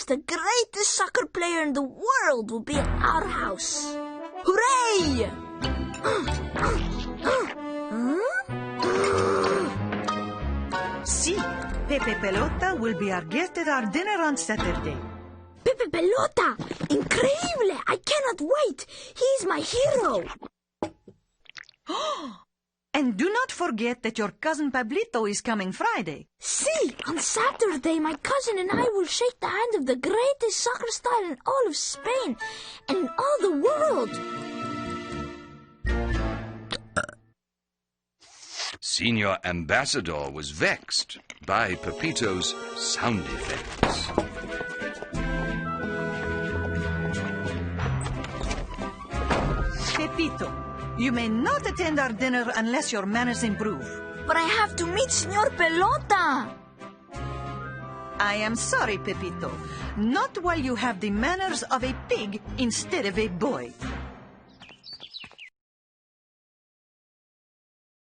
house, the greatest soccer player in the world will be at our house. Hooray! See, Pepe Pelota will be our guest at our dinner on Saturday. Pepe Pelota! Increíble! I cannot wait! He's my hero! And do not forget that your cousin Pablito is coming Friday. See, on Saturday, my cousin and I will shake the hand of the greatest soccer star in all of Spain and in all the world. Senior Ambassador was vexed by Pepito's sound effects. Pepito, you may not attend our dinner unless your manners improve. But I have to meet Señor Pelota. I am sorry, Pepito. Not while you have the manners of a pig instead of a boy.